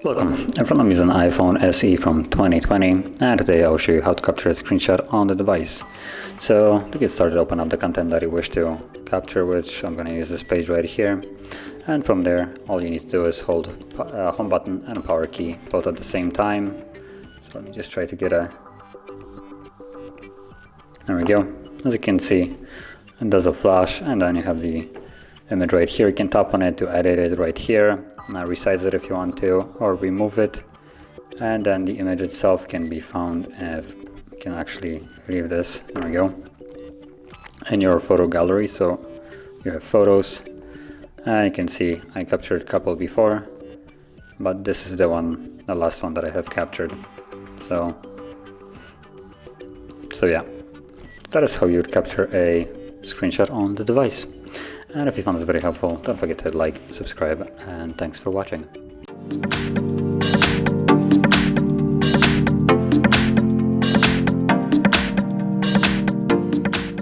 Welcome, in front of me is an iPhone SE from 2020, and today I'll show you how to capture a screenshot on the device. So to get started, open up the content that you wish to capture, which I'm going to use this page right here. And from there, all you need to do is hold a home button and a power key both at the same time. So let me just try to get a... There we go. As you can see, it does a flash, and then you have the image right here. You can tap on it to edit it right here. Now resize it if you want to, or remove it, and then the image itself can be found. If you can actually leave this, there we go, in your photo gallery. So you have photos, and you can see I captured a couple before, but this is the last one that I have captured. So yeah, that is how you'd capture a screenshot on the device. And if you found this very helpful, don't forget to like, subscribe, and thanks for watching.